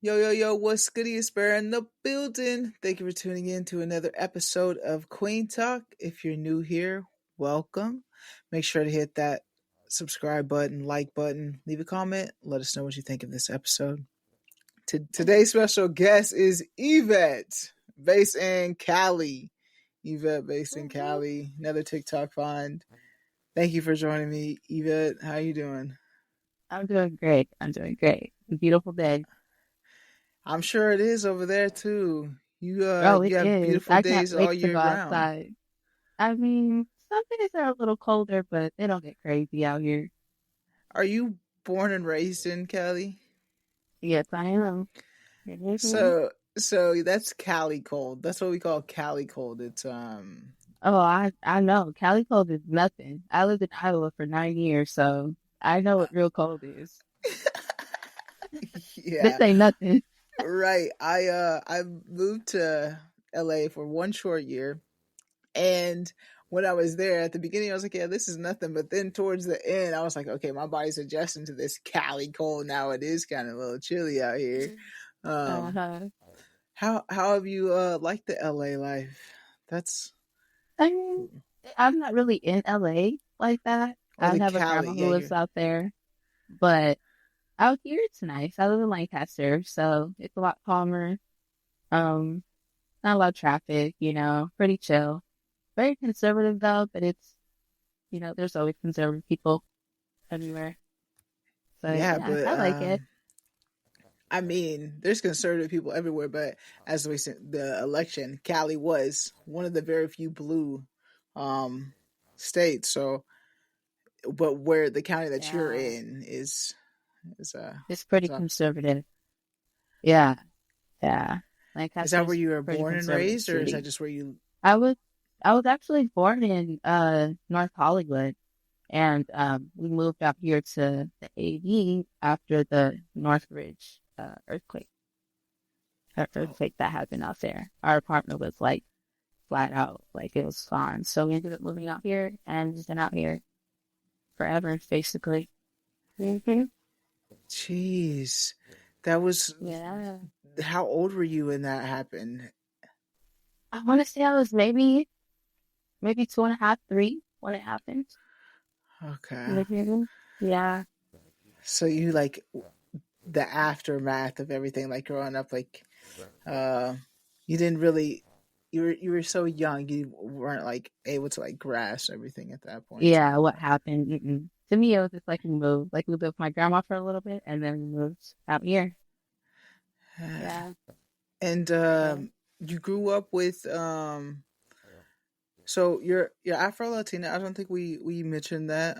Yo, yo, yo, what's goody? It's Bear in the building. Thank you for tuning in to another episode of Queen Talk. If you're new here, welcome. Make sure to hit that subscribe button, like button, leave a comment. Let us know what you think of this episode. Today's special guest is Yvette, based in Cali. Yvette, based in Cali. Another TikTok find. Thank you for joining me, Yvette. How you doing? I'm doing great. I'm doing great. A beautiful day. I'm sure it is over there too. You Oh, it you have is. beautiful I can't days all wait to year go round. outside. I mean, some days are a little colder, but they don't get crazy out here. Are you born and raised in Cali? Yes, I am. So that's Cali cold. That's what we call Cali cold. It's Oh, I know. Cali cold is nothing. I lived in Iowa for 9 years, so I know what real cold is. This yeah, ain't nothing. right. I moved to LA for one short year, and when I was there at the beginning I was like, yeah, this is nothing, but then towards the end I was like, okay, my body's adjusting to this Cali cold now. It is kind of a little chilly out here. Um Uh-huh. how have you liked the LA life? That's I mean, I'm not really in LA like that. or I the have a Cali. grandma who Yeah, lives you're out there, but out here it's nice. I live in Lancaster, so it's a lot calmer. Um, Not a lot of traffic, pretty chill. Very conservative though, but there's always conservative people everywhere. But yeah, yeah, but I like it. I mean, there's conservative people everywhere, but as recent the election, Cali was one of the very few blue um states. So, but where the county that you're Yeah, in is it's pretty so conservative. Yeah, yeah. is that where Lancaster's you were pretty born and conservative raised, or is that city. just where you? I was I was actually born in North Hollywood. And we moved up here to the AV after the Northridge Oh, earthquake that happened out there. Our apartment was like flat out, like it was gone. So we ended up moving out here and just been out here forever, basically. Hmm. jeez, that was. Yeah. How old were you when that happened? I want to say I was maybe two and a half, three when it happened. Okay, Hmm. Yeah. so you like the aftermath of everything, like growing up, like uh you didn't really, you were so young, you weren't like able to like grasp everything at that point in Yeah, time. what happened? Mm-mm. To me, it was just like we moved. Like we lived with my grandma for a little bit and then we moved out here. Yeah. And Yeah. you grew up with so you're Afro Latina. I don't think we mentioned that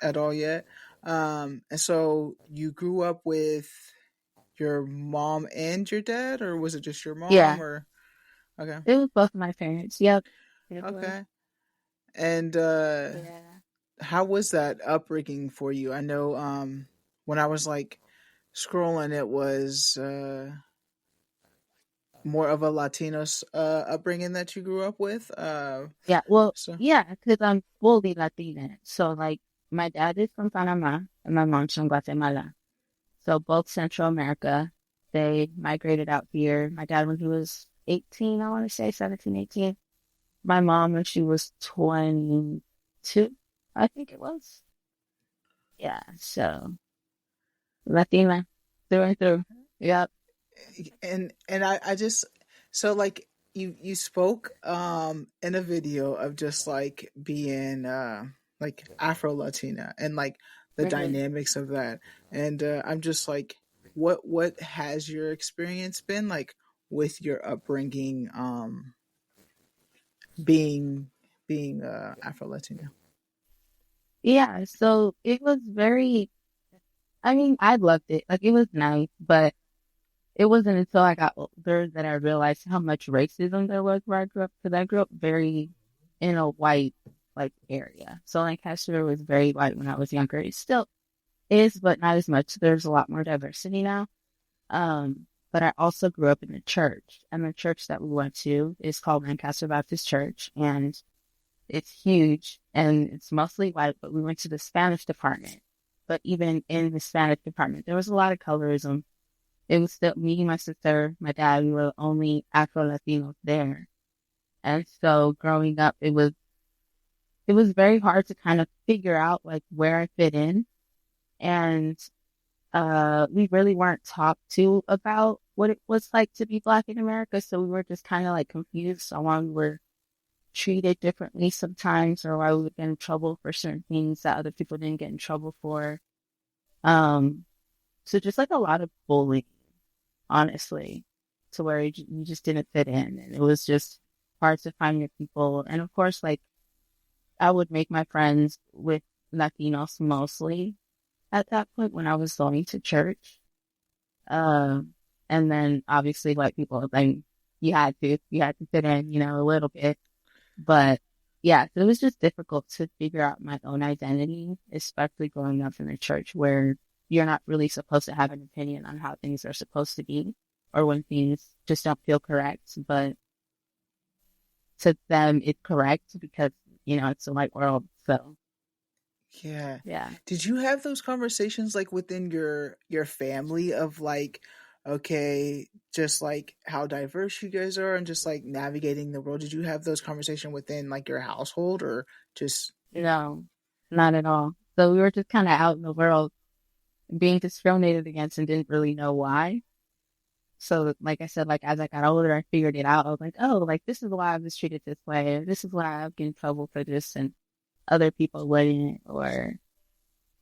at all yet. And so you grew up with your mom and your dad, or was it just your mom? Yeah. Or okay. It was both my parents. Yep. It was. Okay. And Yeah. how was that upbringing for you? I know when I was like scrolling, it was more of a Latino upbringing that you grew up with. Yeah. Well, So yeah, because I'm fully Latina. So, like, my dad is from Panama and my mom's from Guatemala. So, both Central America. They migrated out here. My dad, when he was 18, I want to say 17, 18. My mom, when she was 22, I think it was. Yeah. So, Latina through and through. Yep. and I just, so like you spoke in a video of just like being like Afro Latina and like the Hmm. dynamics of that, and I'm just like, what has your experience been like with your upbringing, being Afro Latina? Yeah. So, it was very, I mean, I loved it. Like it was nice, but it wasn't until I got older that I realized how much racism there was where I grew up. Because I grew up very in a white like area. So Lancaster was very white when I was younger. It still is, but not as much. There's a lot more diversity now. But I also grew up in the church, and the church that we went to is called Lancaster Baptist Church, and it's huge and it's mostly white. But we went to the Spanish department. But even in the Spanish department, there was a lot of colorism it was still me, my sister, my dad. We were the only Afro-Latinos there. And so growing up, it was very hard to kind of figure out like where I fit in. And we really weren't talked to about what it was like to be Black in America. So we were just kind of like confused on why we were treated differently sometimes, or why we would get in trouble for certain things that other people didn't get in trouble for. Um, so just like a lot of bullying, honestly, to where you just didn't fit in, and it was just hard to find your people. And of course, like I would make my friends with Latinos mostly at that point when I was going to church. Um, and then obviously white people, then you had to fit in, a little bit. But yeah, so it was just difficult to figure out my own identity, especially growing up in a church where you're not really supposed to have an opinion on how things are supposed to be or when things just don't feel correct. But to them, it's correct because, it's a white world. So Yeah. yeah, Did you have those conversations like within your family of like, okay, just like how diverse you guys are and just like navigating the world? Did you have those conversations within like your household or just no, not at all. So we were just kind of out in the world being discriminated against and didn't really know why. So, like I said, like as I got older, I figured it out. I was like, oh, like this is why I was treated this way. Or this is why I get in trouble for this, and other people wouldn't. Or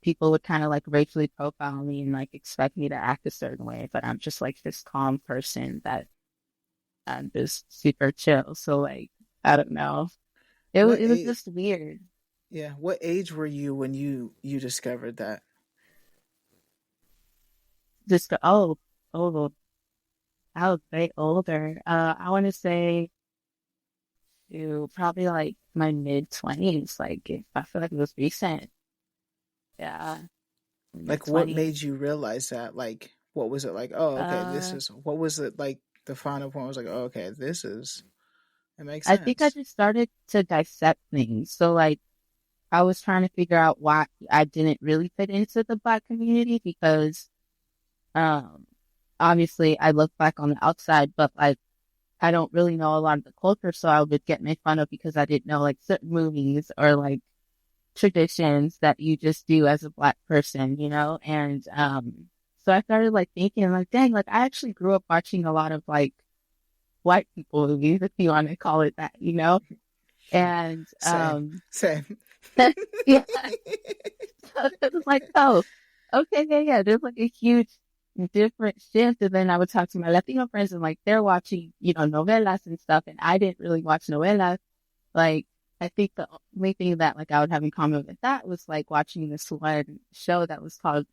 people would kind of like racially profile me and like expect me to act a certain way, but I'm just like this calm person that I'm just super chill. So like, I don't know. what It was age? just weird. Yeah, what age were you when you discovered that? Just go, oh, I was way older. I want to say to probably like my mid 20s. Like, I feel like it was recent. Yeah, mid Like what made 20s. you realize that? Like what was it like? Oh, okay, this Uh, is what was it like the final point was like, oh, okay, this is it makes I think I sense. just started to dissect things. So like, I was trying to figure out why I didn't really fit into the Black community because, um, obviously I look Black on the outside, but like, I don't really know a lot of the culture, so I would get made fun of because I didn't know like certain movies or like traditions that you just do as a Black person. And so I started like thinking like, dang, like I actually grew up watching a lot of like white people movies, if you want to call it that. And Same. Same. yeah, so it was like, oh, okay, yeah, yeah. There's like a huge different shift. And then I would talk to my Latino friends and like they're watching, novelas and stuff, and I didn't really watch novelas. Like, I think the only thing that like I would have in common with that was like watching this one show that was called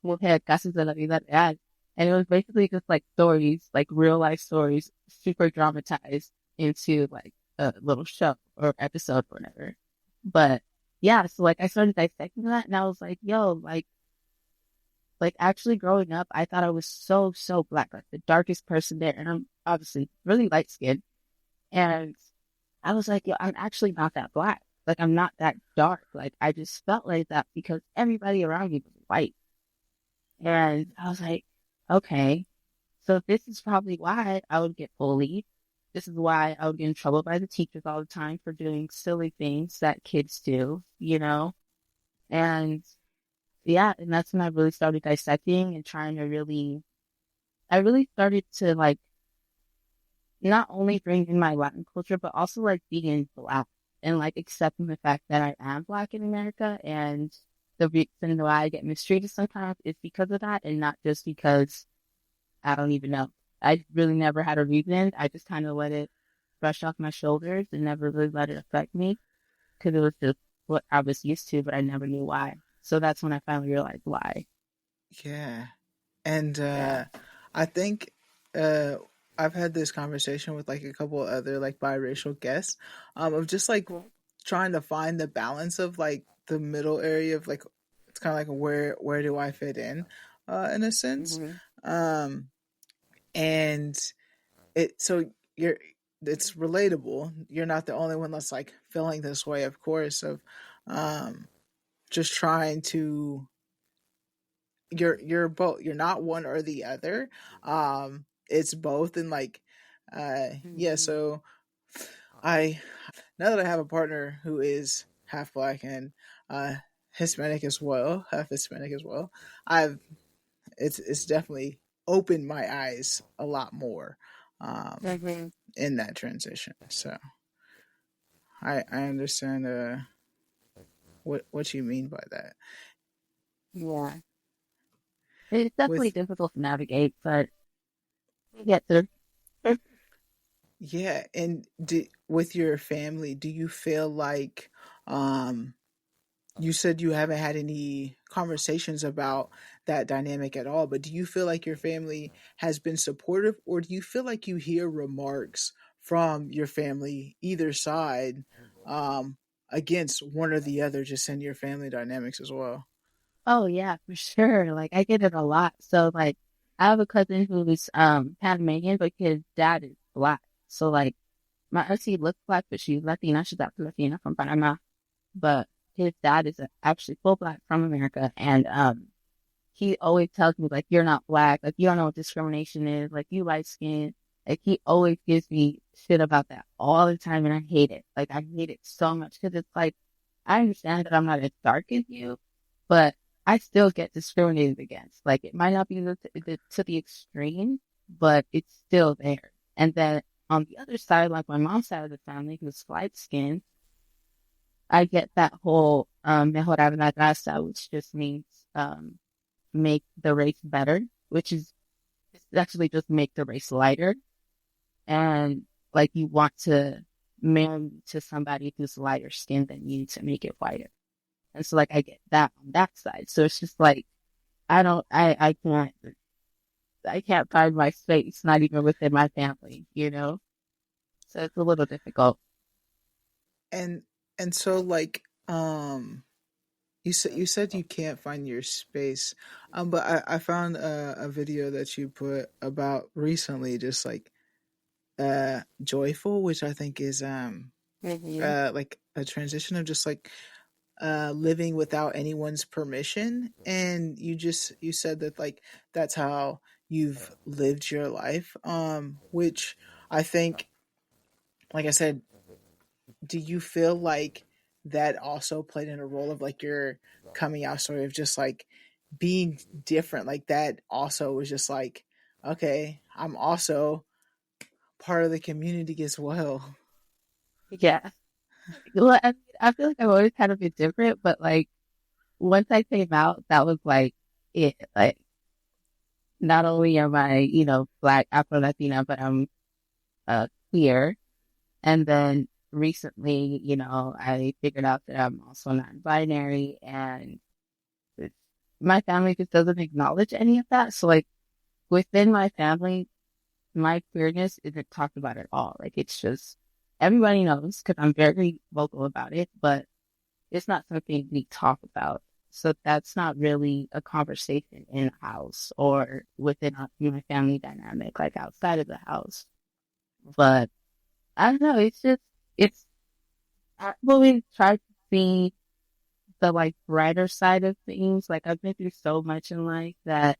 Mujer Casos de la Vida Real. And it was basically just like stories, like real life stories, super dramatized into like a little show or episode or whatever. But yeah, so like I started dissecting that and I was like, yo, like actually growing up, I thought I was so, so Black, like the darkest person there. And I'm obviously really light skinned. And I was like, yo, I'm actually not that Black. Like, I'm not that dark. Like, I just felt like that because everybody around me was white. And I was like, okay, so this is probably why I would get bullied. This is why I would get in trouble by the teachers all the time for doing silly things that kids do. And yeah, and that's when I really started dissecting and trying to I really started to like not only bring in my Latin culture, but also like being Black and like accepting the fact that I am Black in America. And the reason why I get mistreated sometimes is because of that and not just because I don't even know. I really never had a reason. I just kind of let it brush off my shoulders and never really let it affect me because it was just what I was used to, but I never knew why. So that's when I finally realized why. Yeah. And Yeah. I think uh I've had this conversation with like a couple of other like biracial guests of just like Cool. trying to find the balance of like the middle area of like it's kind of like where do I fit in a sense. Hmm. Um and it so you're it's relatable. You're not the only one that's like feeling this way, of course, of um just trying to you're both. You're not one or the other. It's both, and like, yeah. Hmm. So I now that I have a partner who is half black and uh Hispanic as well, half Hispanic as well, I've it's definitely opened my eyes a lot more um Hmm. in that transition. So I understand what you mean by that. Yeah. It's definitely With difficult to navigate, but we get through. yeah, and with your family, do you feel like um you said you haven't had any conversations about that dynamic at all, but do you feel like your family has been supportive, or do you feel like you hear remarks from your family, either side, um, against one or the other, just in your family dynamics as well? Oh yeah, for sure. Like I get it a lot. So like I have a cousin who's Panamanian, but his dad is black. So like my auntie looks black, but she's Latina. She's actually Latina from Panama. But his dad is actually full black from America, and he always tells me like you're not black, like you don't know what discrimination is, like you light skin. Like he always gives me shit about that all the time, and I hate it. Like I hate it so much because it's like I understand that I'm not as dark as you, but I still get discriminated against. Like it might not be to the extreme, but it's still there. And then on the other side, like my mom's side of the family, who's light skinned, I get that whole mejorar la raza, which just means make the race better, which is it's actually just make the race lighter. And like you want to marry to somebody who's lighter skinned than you to make it whiter. And so like I get that on that side. So it's just like I can't find my space, not even within my family, you know? So it's a little difficult. And so like you said you can't find your space, but I found a video that you put about recently, just like joyful, which I think is Hmm. like a transition of just like living without anyone's permission, and you said that like that's how you've lived your life, which I think, like I said, do you feel like that also played in a role of like your coming out story of just like being different, like that also was just like, okay, I'm also part of the community as well? Yeah. Well, I feel like I've always kind of been different, but like once I came out, that was like it. Like not only am I, black Afro-Latina, but I'm queer. And then recently, I figured out that I'm also non-binary, and it's, my family just doesn't acknowledge any of that. So like within my family, my queerness isn't talked about at all. Like it's just everybody knows because I'm very vocal about it, but it's not something we talk about. So that's not really a conversation in the house or within my family dynamic, like outside of the house. But I don't know. It's just, I've always tried to see the like brighter side of things. Like I've been through so much in life that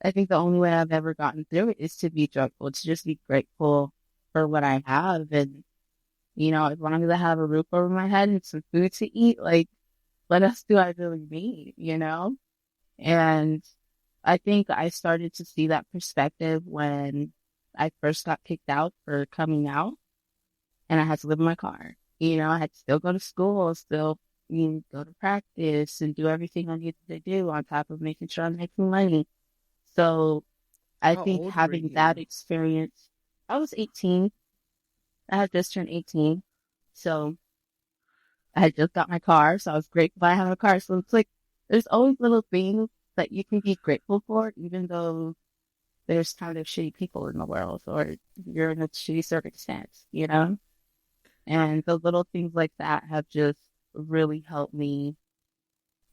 I think the only way I've ever gotten through it is to be joyful, to just be grateful for what I have. And, as long as I have a roof over my head and some food to eat, like, what else do I really need? And I think I started to see that perspective when I first got kicked out for coming out and I had to live in my car. I had to still go to school, still go to practice and do everything I needed to do on top of making sure I'm making money. So I How think old were having that you? experience, I was 18. I had just turned 18. So I had just got my car. So I was grateful I have a car. So it's like, there's always little things that you can be grateful for, even though there's kind of shitty people in the world or you're in a shitty circumstance. And the little things like that have just really helped me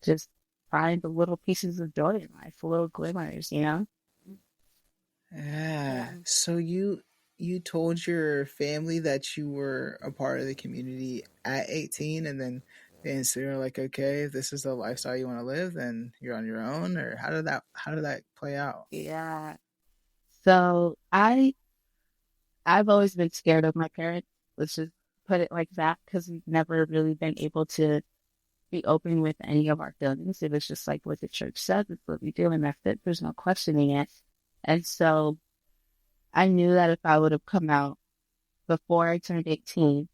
just find the little pieces of joy in life, the little glimmers. Yeah. Yeah. So you told your family that you were a part of the community at 18, and then And so you're like, okay, if this is the lifestyle you want to live, then you're on your own, or how did that play out? Yeah. So I've always been scared of my parents. Let's just put it like that, because we've never really been able to be open with any of our feelings. It was just like what the church says, it's what we do, and that's it. There's no questioning it. And so I knew that if I would have come out before I turned 18,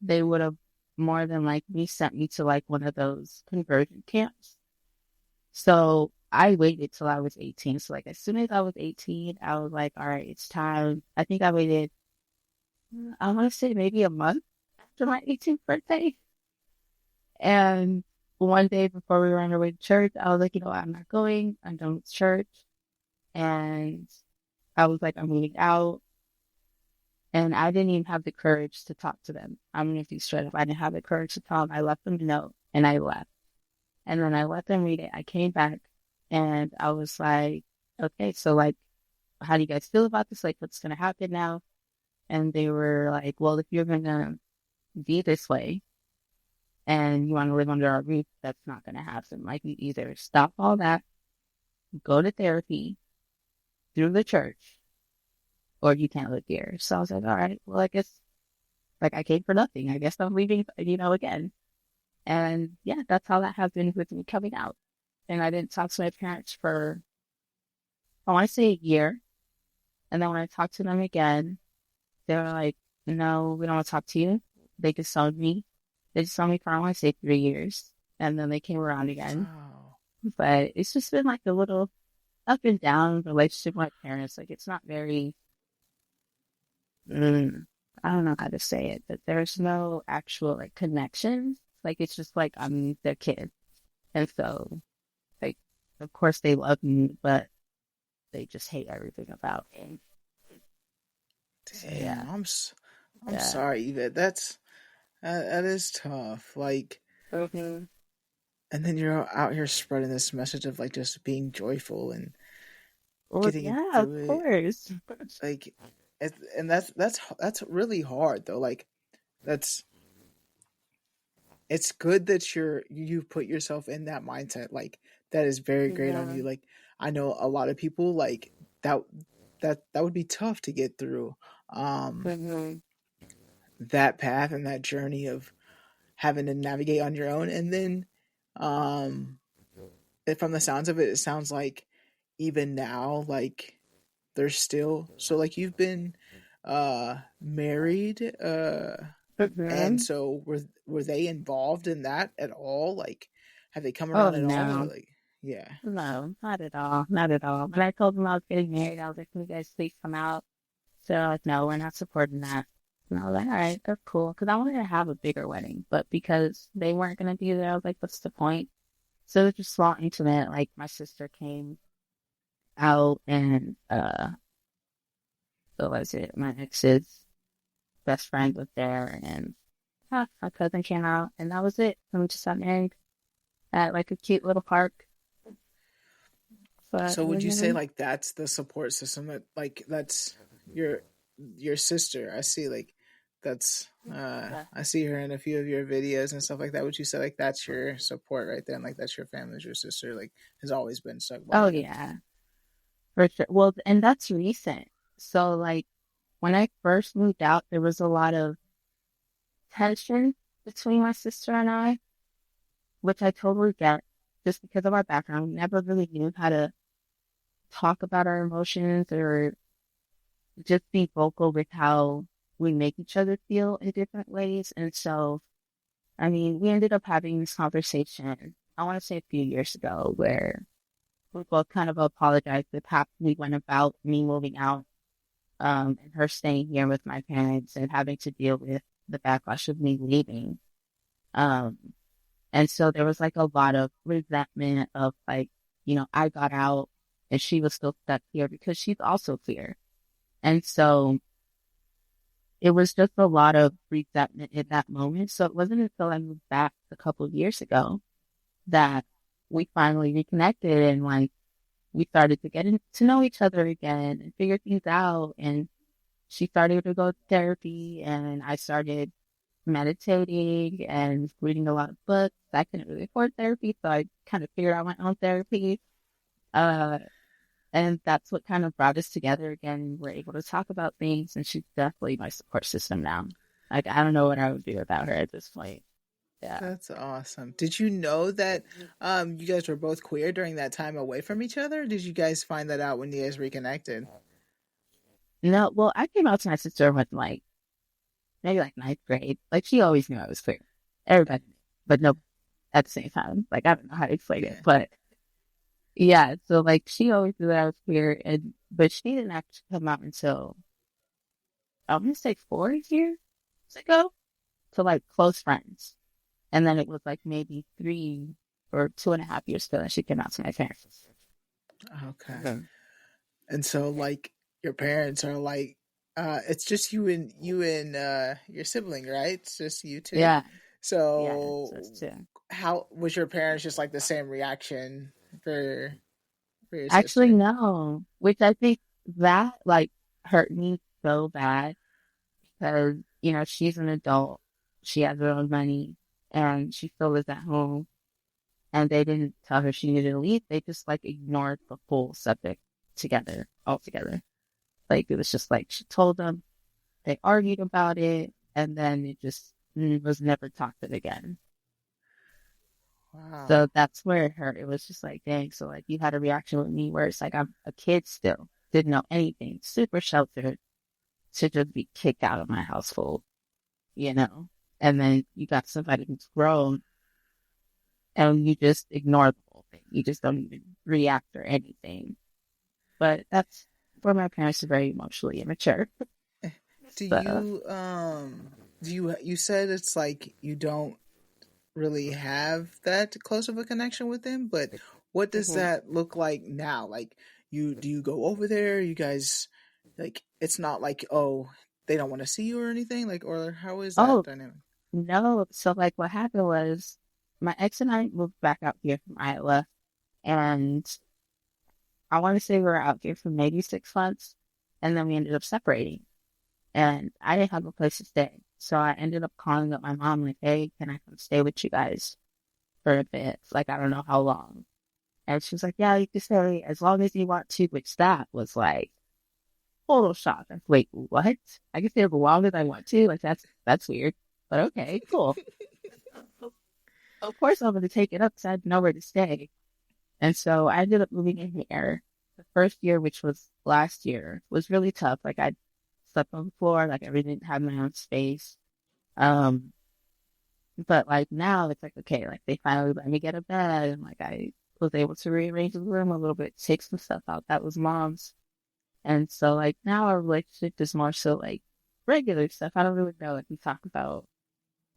they would have more than likely sent me to like one of those conversion camps. So I waited till I was 18. So like as soon as I was 18, I was like, all right, it's time. I think I waited, I want to say maybe a month after my 18th birthday. And one day before we were on our way to church, I was like, you know what, I'm not going. I'm done with church. And I was like, I'm moving out. And I didn't even have the courage to talk to them. I'm going to be straight up. I didn't have the courage to tell them. I left them a note and I left. And then I let them read it. I came back and I was like, okay, so like, how do you guys feel about this? Like, what's going to happen now? And they were like, well, if you're going to be this way and you want to live under our roof, that's not going to happen. Like, you either stop all that, go to therapy through the church, or you can't live here. So I was like, all right, well, I guess like I came for nothing. I guess I'm leaving, again. And yeah, that's how that happened with me coming out. And I didn't talk to my parents for, I want to say a year. And then when I talked to them again, they were like, no, we don't want to talk to you. They disowned me. They disowned me for, I want to say 3 years. And then they came around again. Wow. But it's just been like a little up and down relationship with my parents. Like it's not very, mm, I don't know how to say it, but there's no actual like connection. Like it's just like I'm their kid. And so like, of course they love me, but they just hate everything about me. So yeah, Damn, I'm yeah. sorry, Yvette. That is tough. Like, Hmm. and then you're out here spreading this message of like just being joyful and Well, getting yeah, of through it. course. Like, and that's really hard though. Like, that's it's good that you put yourself in that mindset. Like, that is very great on Yeah. you. Like, I know a lot of people like that. That would be tough to get through. Um, Hmm. that path and that journey of having to navigate on your own, and then um from the sounds of it, it sounds like even now, like there's still, so like you've been married, and Hmm. so were they involved in that at all? Like, have they come Oh around at all, or no. like, yeah. No, not at all. Not at all. When I told them I was getting married, I was like, can you guys please come out? So they're like, no, we're not supporting that. And I was like, all right, that's cool. Because I wanted to have a bigger wedding, but because they weren't going to be there, I was like, what's the point? So it was just small, intimate. Like my sister came out and, what was it? My ex's best friend was there and my cousin came out and that was it. And we just got married at like a cute little park. But So would you say mhm, like that's the support system, that like that's your your sister? I see, like that's yeah. I see her in a few of your videos and stuff like that. Would you say like that's your support right there, and like that's your family's your sister, like has always been stuck by Oh you? yeah, for sure. Well, and that's recent. So like when I first moved out, there was a lot of tension between my sister and I, which I totally get just because of our background. We never really knew how to talk about our emotions or just be vocal with how we make each other feel in different ways. And so, I mean, we ended up having this conversation, I want to say a few years ago, where we both kind of apologized with how we went about me moving out, and her staying here with my parents and having to deal with the backlash of me leaving. Um, and so there was like a lot of resentment of like, I got out and she was still stuck here because she's also queer. And so it was just a lot of resentment in that moment. So it wasn't until I moved back a couple of years ago that we finally reconnected and like we started to to know each other again and figure things out. And she started to go to therapy and I started meditating and reading a lot of books. I couldn't really afford therapy, so I kind of figured out my own therapy. Uh, and that's what kind of brought us together again. We're able to talk about things, and she's definitely my support system now. Like, I don't know what I would do without her at this point. Yeah. That's awesome. Did you know that you guys were both queer during that time away from each other? Or did you guys find that out when you guys reconnected? No, well, I came out to my sister when like maybe like ninth grade. Like she always knew I was queer. Everybody knew, but no, at the same time. Like I don't know how to explain it, Yeah. but yeah. So like she always knew that I was queer, and but she didn't actually come out until I'm gonna say 4 years ago to like close friends, and then it was like maybe 3 or 2.5 years ago that she came out to my parents. Okay. Mhm. And so like your parents are like it's just you and your sibling, right? It's just you two. Yeah, yeah, it's So us too. how was your parents just like the same reaction for your Actually, sister? no, which I think that like hurt me so bad because, you know, she's an adult, she has her own money, and she still lives at home. And they didn't tell her she needed to leave. They just like ignored the whole subject altogether. Like it was just like she told them, they argued about it, and then it just was never talked of again. Wow. So that's where it hurt. It was just like, dang. So like you had a reaction with me where it's like I'm a kid still, didn't know anything, super sheltered, to just be kicked out of my household, you know? And then you got somebody who's grown and you just ignore the whole thing. You just don't even react or anything. But that's where my parents are very emotionally immature. Do So, you you said it's like you don't really have that close of a connection with him, but what does mhm. that look like now? Like you do you go over there? You guys like it's not like oh they don't want to see you or anything like or how is that Oh, dynamic? no. So, like, what happened was my ex and I moved back out here from Iowa, and I want to say we were out here for maybe 6 months, and then we ended up separating. And I didn't have a place to stay. So I ended up calling up my mom, like, hey, can I come stay with you guys for a bit? Like, I don't know how long. And she was like, yeah, you can stay as long as you want to, which that was like total shock. Like, wait, what? I can stay as long as I want to? Like, that's weird. But okay, cool. Of course I'm going to take it up because I had nowhere to stay. And so I ended up moving in here. The first year, which was last year, was really tough. Like, I slept on the floor, like, I really didn't have my own space. Um, but like now it's like, okay, like they finally let me get a bed and like I was able to rearrange the room a little bit, take some stuff out that was mom's. And so like now our relationship is more so like regular stuff. I don't really know, like we talk about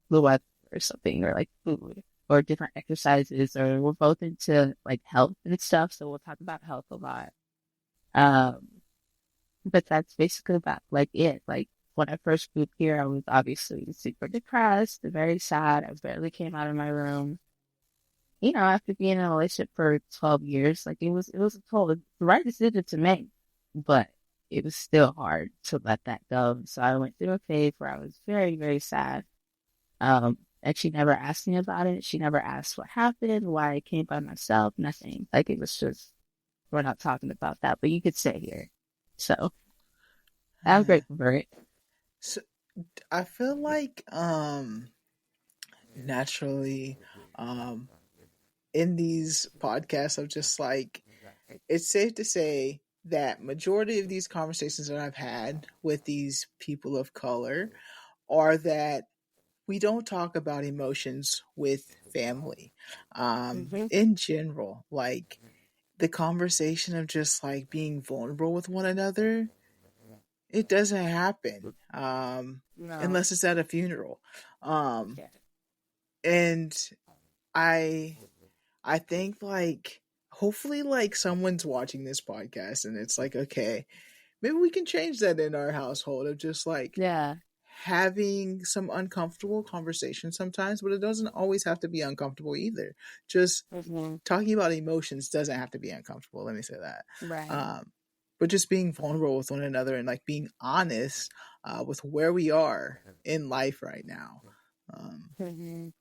the weather or something or like food or different exercises or we're both into like health and stuff. So we'll talk about health a lot. Um, but that's basically about like it. Like when I first moved here, I was obviously super depressed, very sad. I barely came out of my room. You know, after being in a relationship for 12 years, like it was the right decision to make, but it was still hard to let that go. So I went through a phase where I was very, very sad. And she never asked me about it. She never asked what happened, why I came by myself, nothing. Like it was just, we're not talking about that, but you could stay here. So I'm grateful for it. So I feel like naturally um in these podcasts of just like it's safe to say that majority of these conversations that I've had with these people of color are that we don't talk about emotions with family Hmm. in general like the conversation of just like being vulnerable with one another it doesn't happen No. unless it's at a funeral um Yeah. and i I think like hopefully like someone's watching this podcast and it's like okay maybe we can change that in our household of just like Yeah. having some uncomfortable conversations sometimes, but it doesn't always have to be uncomfortable either. Just Hmm. talking about emotions doesn't have to be uncomfortable. Let me say that. Right. Um, but just being vulnerable with one another and like being honest with where we are in life right now. Um, Mhm.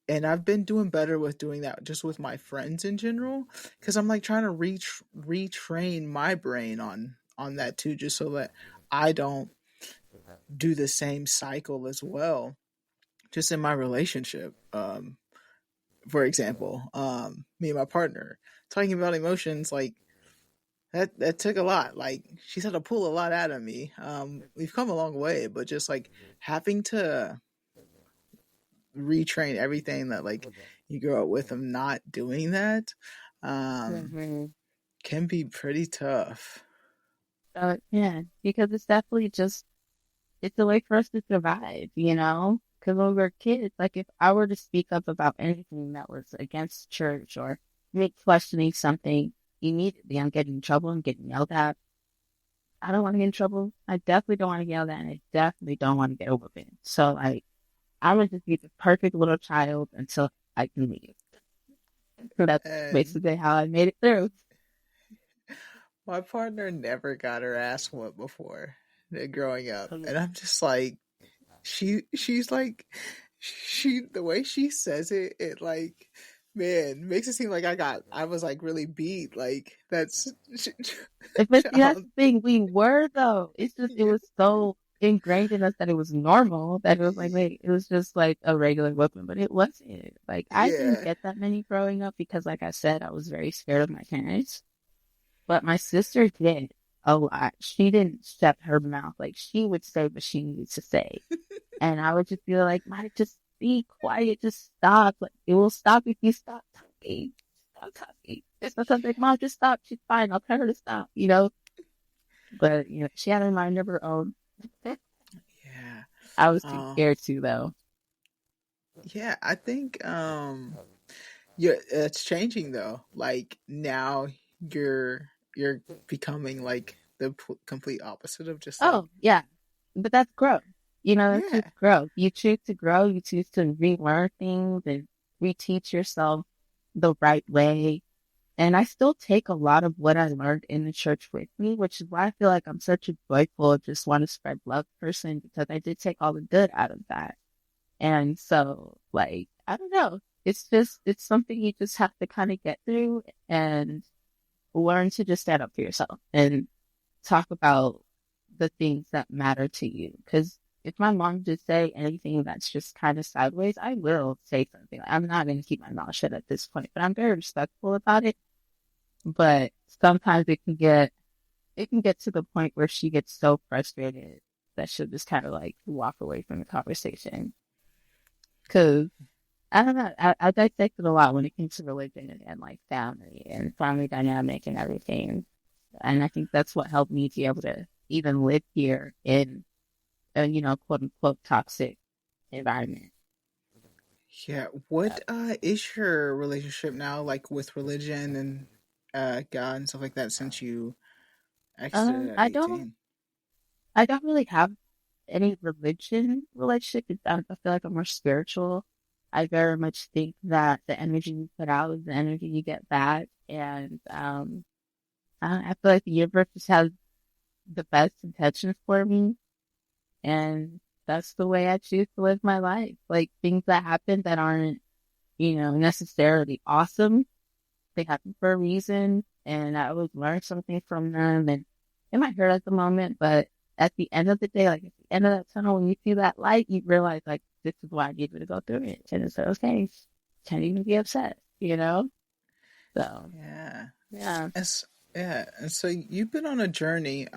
and I've been doing better with doing that just with my friends in general, because I'm like trying to retrain my brain on that too, just so that I don't do the same cycle as well, just in my relationship. For example, me and my partner talking about emotions, like that took a lot. Like she's had to pull a lot out of me. We've come a long way, but just like having to retrain everything that like you grow up with them not doing that, um, Mhm. can be pretty tough. So yeah, because it's definitely just it's a way for us to survive, you know? Because when we were kids, like if I were to speak up about anything that was against church or me questioning something, immediately I'm getting in trouble, I'm getting yelled at. I don't want to get in trouble. I definitely don't want to get yelled at, and I definitely don't want to get overbeen. So like I would just be the perfect little child until I can leave. So that's And basically how I made it through. my partner never got her ass whooped before growing up, and I'm just like, she's like, she the way she says it, it like, man, makes it seem like I was like really beat. Like that's But see, that's child. the thing. We were though. It's just it Yeah, was so ingrained in us that it was normal that it was like, wait, it was just like a regular weapon, but it wasn't. Like I didn't yeah. get that many growing up because, like I said, I was very scared of my parents. But my sister did a lot. She didn't shut her mouth. Like she would say what she needed to say, and I would just be like, "Mom, just be quiet. Just stop. Like it will stop if you stop talking. Stop talking." It's not something, Mom, just stop. She's fine. I'll tell her to stop. You know. But you know, she had a mind of her own. Yeah. I was too Uh, scared to though. yeah, I think yeah, it's changing though. Like now you're becoming like the complete opposite of just like Oh yeah, but that's growth. You know, that's yeah. just growth. You choose to grow. You choose to relearn things and reteach yourself the right way. And I still take a lot of what I learned in the church with me, which is why I feel like I'm such a joyful, just want to spread love person because I did take all the good out of that. And so, like, I don't know. It's just, it's something you just have to kind of get through and learn to just stand up for yourself and talk about the things that matter to you. Because if my mom just say anything that's just kind of sideways, I will say something. Like, I'm not going to keep my mouth shut at this point, but I'm very respectful about it. But sometimes it can get to the point where she gets so frustrated that she'll just kind of like walk away from the conversation. Cause I don't know, I dissect it a lot when it comes to religion and like family dynamic and everything. And I think that's what helped me to be able to even live here in a, you know, quote unquote toxic environment. Yeah. What is your relationship now like with religion and God and stuff like that since you exited at I don't 18? I don't really have any religion relationship. I feel like I'm more spiritual. I very much think that the energy you put out is the energy you get back. And I feel like the universe just has the best intentions for me. And that's the way I choose to live my life. Like things that happen that aren't, you know, necessarily awesome, they happen for a reason. And I always learn something from them. And it might hurt at the moment, but at the end of the day, like at the end of that tunnel, when you see that light, you realize like this is why I needed to go through it. And it's okay. Can't even be upset, you know? So Yeah. yeah. As yeah, and so you've been on a journey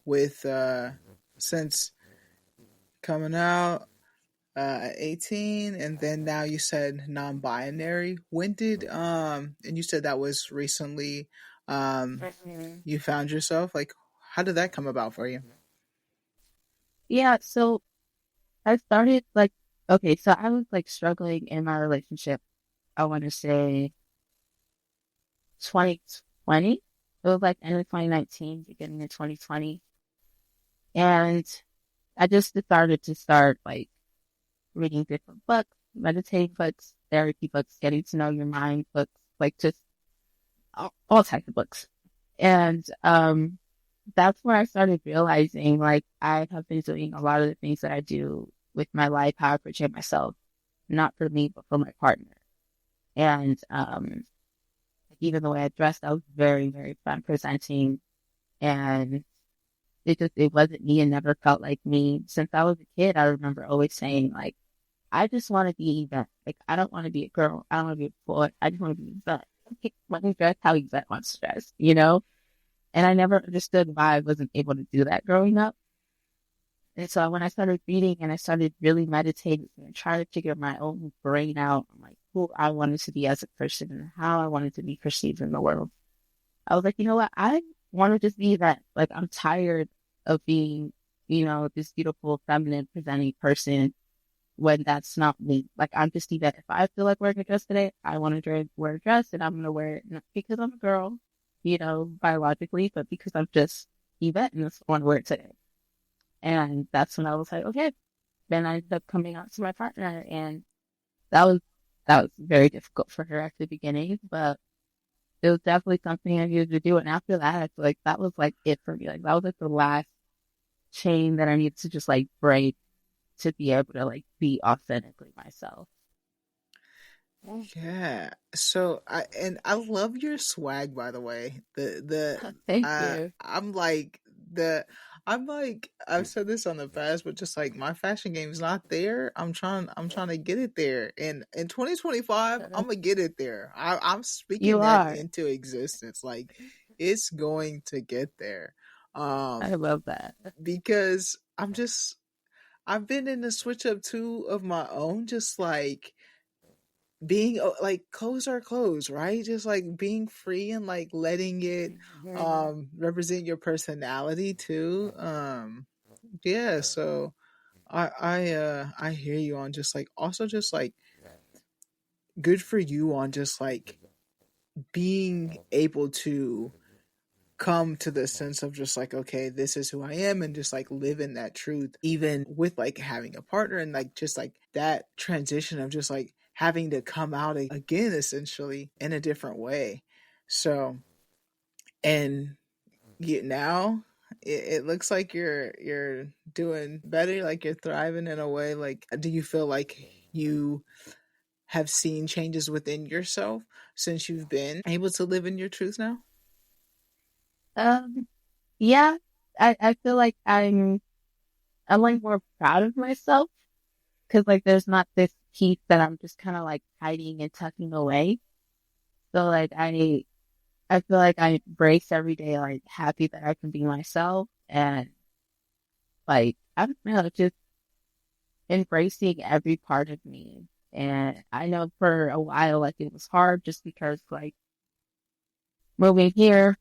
with since coming out at 18, and then now you said non-binary. When did and you said that was recently Mhm. you found yourself, like how did that come about for you? Yeah, so I started like okay, so I was like struggling in my relationship. I want to say 2020. It was like end of 2019, beginning of 2020. And I just decided to start like reading different books, meditating books, therapy books, getting to know your mind books, like just all types of books. And that's where I started realizing like I have been doing a lot of the things that I do with my life, how I portray myself, not for me, but for my partner. And even the way I dressed, I was very, very fun presenting, and it wasn't me and never felt like me. Since I was a kid, I remember always saying like, I just want to be Yvette. Like, I don't want to be a girl. I don't want to be a boy. I just want to be Yvette. Let me dress how Yvette wants to dress, you know? And I never understood why I wasn't able to do that growing up. And so when I started reading and I started really meditating and trying to figure my own brain out, like who I wanted to be as a person and how I wanted to be perceived in the world, I was like, you know what? I want to just be that. Like, I'm tired of being, this beautiful, feminine presenting person when that's not me. Like, I'm just Yvette. If I feel like wearing a dress today, I want to wear a dress and I'm going to wear it not because I'm a girl, biologically, but because I'm just Yvette and I just want to wear it today. And that's when I was like, okay. Then I ended up coming out to my partner, and that was that was very difficult for her at the beginning, but it was definitely something I needed to do. And after that, I feel like that was like it for me. Like that was like the last chain that I needed to just like break to be able to like be authentically myself. Yeah. Yeah. So I love your swag, by the way. Thank you. I'm like the I'm like I've said this on the past, but just like my fashion game's not there. I'm trying to get it there. And in 2025, I'm gonna get it there. I'm You speaking that are. into existence. Like it's going to get there. I Um love that. because I've been in the switch up too of my own, just like being like clothes are clothes, right? Just like being free and like letting it represent your personality too. Yeah, so I hear you on just like also just like good for you on just like being able to come to the sense of just like okay, this is who I am, and just like live in that truth even with like having a partner, and like just like that transition of just like having to come out again essentially in a different way. So and now it looks like you're doing better, like you're thriving in a way. Like do you feel like you have seen changes within yourself since you've been able to live in your truth now? Um, yeah, I feel like I'm like more proud of myself because like there's not this piece that I'm just kind of like hiding and tucking away. So like I feel like I embrace every day, like happy that I can be myself and like I don't know, just embracing every part of me. And I know for a while like it was hard just because like moving here,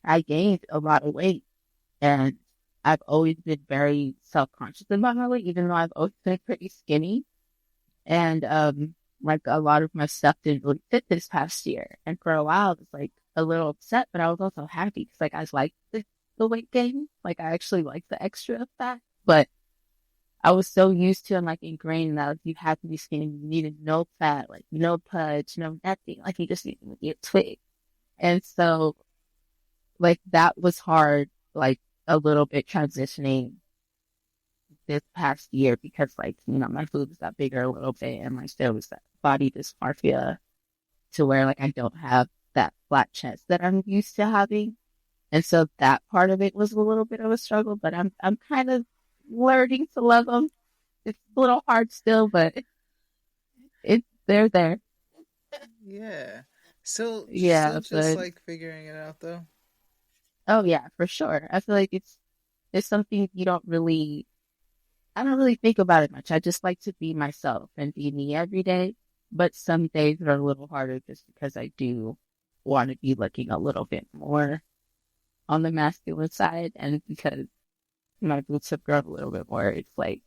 I gained a lot of weight and I've always been very self-conscious about my weight, even though I've always been pretty skinny. And like a lot of my stuff didn't really fit this past year. And for a while I was like a little upset, but I was also happy because like I liked the weight gain. Like I actually liked the extra fat. But I was so used to and like ingrained that like, you had to be skinny, you needed no fat, like no pudge, no nothing. Like you just needed to be a twig. And so like that was hard, like a little bit transitioning this past year because like, my boobs got bigger a little bit and like there was that body dysmorphia to where like I don't have that flat chest that I'm used to having. And so that part of it was a little bit of a struggle, but I'm kind of learning to love them. It's a little hard still, but they're there. Yeah. Still Yeah, just but like figuring it out though. oh yeah, for sure. I feel like it's something I don't really think about it much. I just like to be myself and be me every day. But some days are a little harder just because I do want to be looking a little bit more on the masculine side. And because my boobs have grown a little bit more, it's like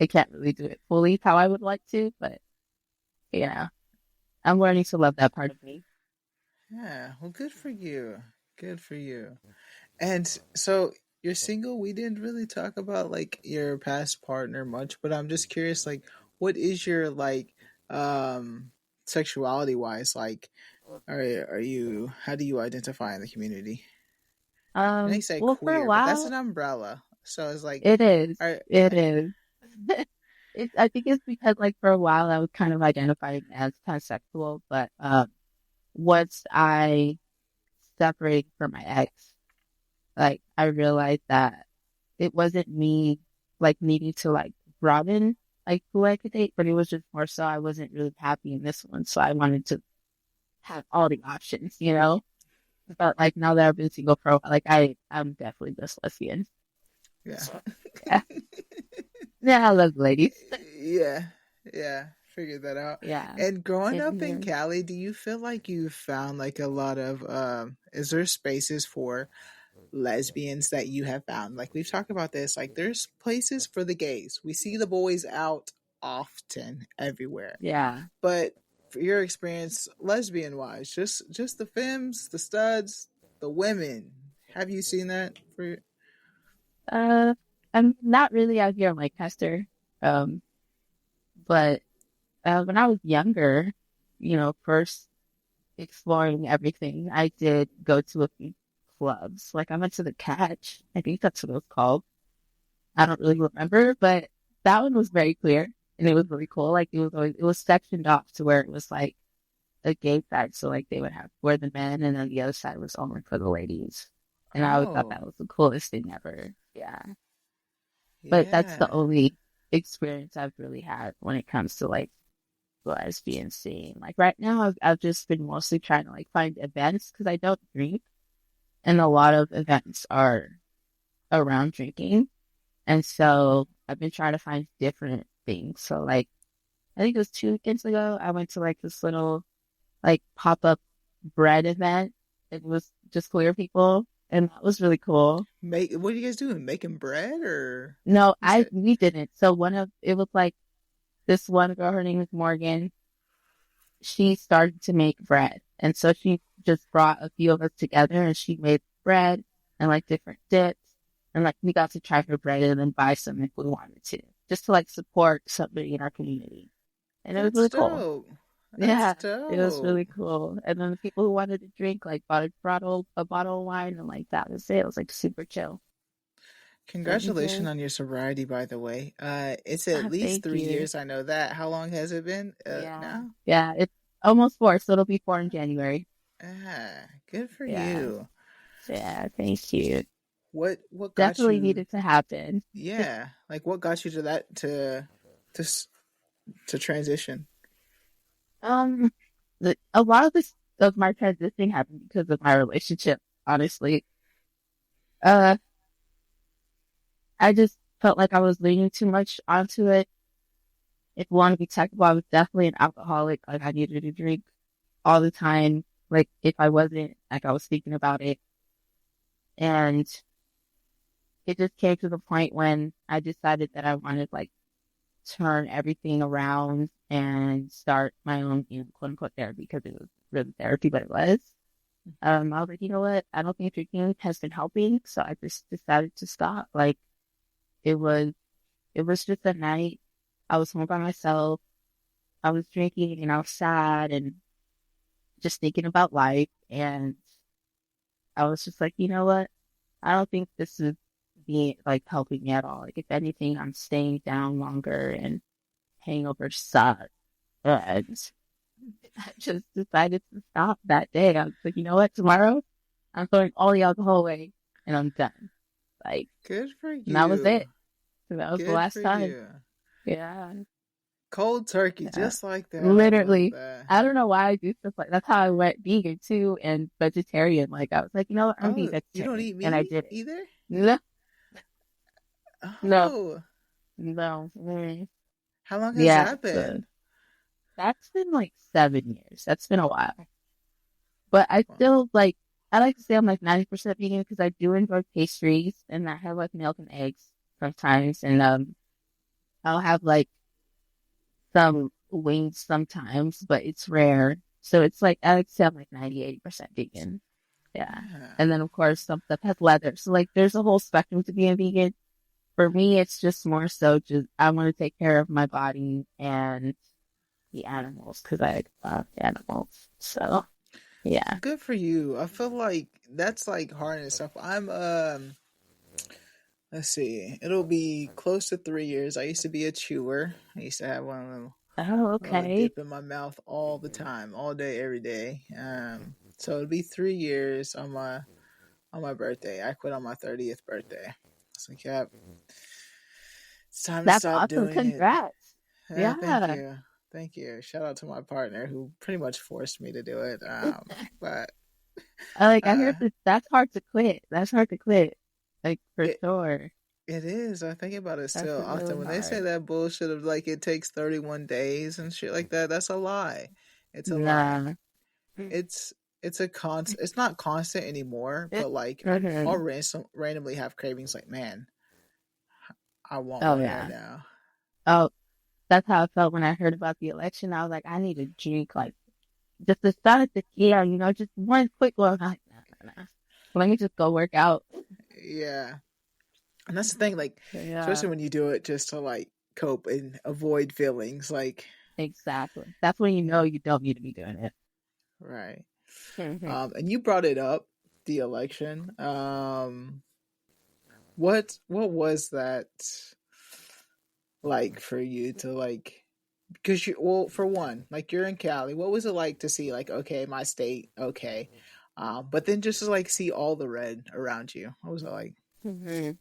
I can't really do it fully how I would like to. But yeah, I'm learning to love that part of me. Yeah, well, good for you. Good for you. And so you're single. We didn't really talk about like your past partner much, but I'm just curious, like, what is your like, sexuality wise? Like, are you? How do you identify in the community? And they say Well, for a queer, but that's while, an umbrella. So it's like, it is. are It is. I think it's because like for a while I was kind of identifying as pansexual, but once I separated from my ex, like I realized that it wasn't me like needing to like broaden like who I could date, but it was just more so I wasn't really happy in this one, so I wanted to have all the options, you know. But like now that I've been single for a while, like I'm definitely just lesbian. Yeah. So yeah, yeah, I love ladies. Yeah. Yeah. Figured that out. Yeah, And growing and up in here, Cali, do you feel like you found like a lot of is there spaces for lesbians that you have found? Like we've talked about this, like there's places for the gays. We see the boys out often everywhere. yeah. But for your experience lesbian wise, just the femmes, the studs, the women. Have you seen that for Uh, I'm not really out here in Lancaster, um, but when I was younger, you know, first exploring everything, I did go to a few clubs. Like I went to the Catch. I think that's what it was called. I don't really remember, but that one was very clear and it was really cool. Like it was sectioned off to where it was like a gay side. So like they would have for the men and then the other side was only for the ladies. And I always thought Oh, that was the coolest thing ever. Yeah. But that's the yeah. only experience I've really had when it comes to like the lesbian scene. Like right now, I've just been mostly trying to like find events because I don't drink, and a lot of events are around drinking, and so I've been trying to find different things. So like I think it was 2 weekends ago, I went to like this little like pop up bread event. It was just queer people, and that was really cool. Make what are you guys doing? Making bread or No, you said we didn't. So one of it was like this one girl, her name was Morgan. She started to make bread. And so she just brought a few of us together and she made bread and like different dips. And like we got to try her bread and then buy some if we wanted to, just to like support somebody in our community. And it was that's really cool. dope. That's Yeah, it was dope. really cool. And then the people who wanted to drink like bought a bottle of wine and like that was it. It was like super chill. So it was Congratulations on your sobriety, by the way. It's at least thank three you. years. I know that. How long has it been? Yeah. Now? Yeah, it's almost 4, so it'll be 4 in January. Ah, good for Yeah. you. Yeah, thank you. What got Definitely you? needed to happen. Yeah, like what got you to that to s- to transition? Um, a lot of this of my transition happened because of my relationship. Honestly, uh, I just felt like I was leaning too much onto it. If we want to be technical, I was definitely an alcoholic. Like I needed to drink all the time. Like if I wasn't, like I was thinking about it, and it just came to the point when I decided that I wanted like turn everything around and start my own, you know, quote unquote therapy because it was really therapy, but it was. I was like, you know what? I don't think drinking has been helping, so I just decided to stop. Like it was, it was just a night. I was home by myself. I was drinking and I was sad and just thinking about life. And I was just like, you know what? I don't think this is being like helping me at all. Like if anything, I'm staying down longer and hangovers suck. And I just decided to stop that day. I was like, you know what? Tomorrow I'm throwing all the alcohol away and I'm done. Like, Good for and that was you. it. So that was the Good for last time. you. Yeah. Cold turkey, Yeah. just like that. I love Literally. that. I don't know why I do stuff like that's how I went vegan too and vegetarian. Like I was like, you know what? I'm being Oh, you don't vegetarian. eat And I meat did it. either? No, no, Oh, no. how long has Yeah. that So been? that's been like 7 years. That's been a while. But I Well, still like, I like to say I'm like 90% vegan because I do enjoy pastries and I have like milk and eggs sometimes. And, I'll have like some wings sometimes, but it's rare. So it's like, I like to say I'm like 90-80% vegan. Yeah. yeah. And then of course some stuff has leather. So like there's a whole spectrum to being vegan. For me, it's just more so just, I want to take care of my body and the animals because I love animals. So yeah. Good for you. I feel like that's like hard and stuff. let's see. It'll be close to 3 years. I used to be a chewer. I used to have Oh, one little okay. dip in my mouth all the time, all day, every day. So it'll be 3 years on my birthday. I quit on my 30th birthday. So yeah, it's time to That's stop awesome. doing it. Congrats. Thank Yeah. you. Thank you. Shout out to my partner who pretty much forced me to do it. But I uh, heard that that's hard to quit. That's hard to quit. Like for it sure. it is. I think about it That's still often really when they say hard. that bullshit of like it takes 31 days and shit like that. That's a lie. It's a lie. Nah. It's it's a constant. It's not constant anymore. But like I'll Mhm. randomly have cravings. Like man, I want Oh one right yeah. now. Oh, that's how I felt when I heard about the election. I was like, I need a drink, like just to start at the tequila, just one quick one. I'm like, nah. Let me just go work out. Yeah, and that's the thing. Like Yeah, especially when you do it just to like cope and avoid feelings. Like exactly. That's when you know yeah, you don't need to be doing it. right. Mhm. And you brought it up, the election. What was that like for you to like? Because you, well, for one, like you're in Cali. What was it like to see like okay, my state, okay, but then just to like see all the red around you? What was it like? Mhm.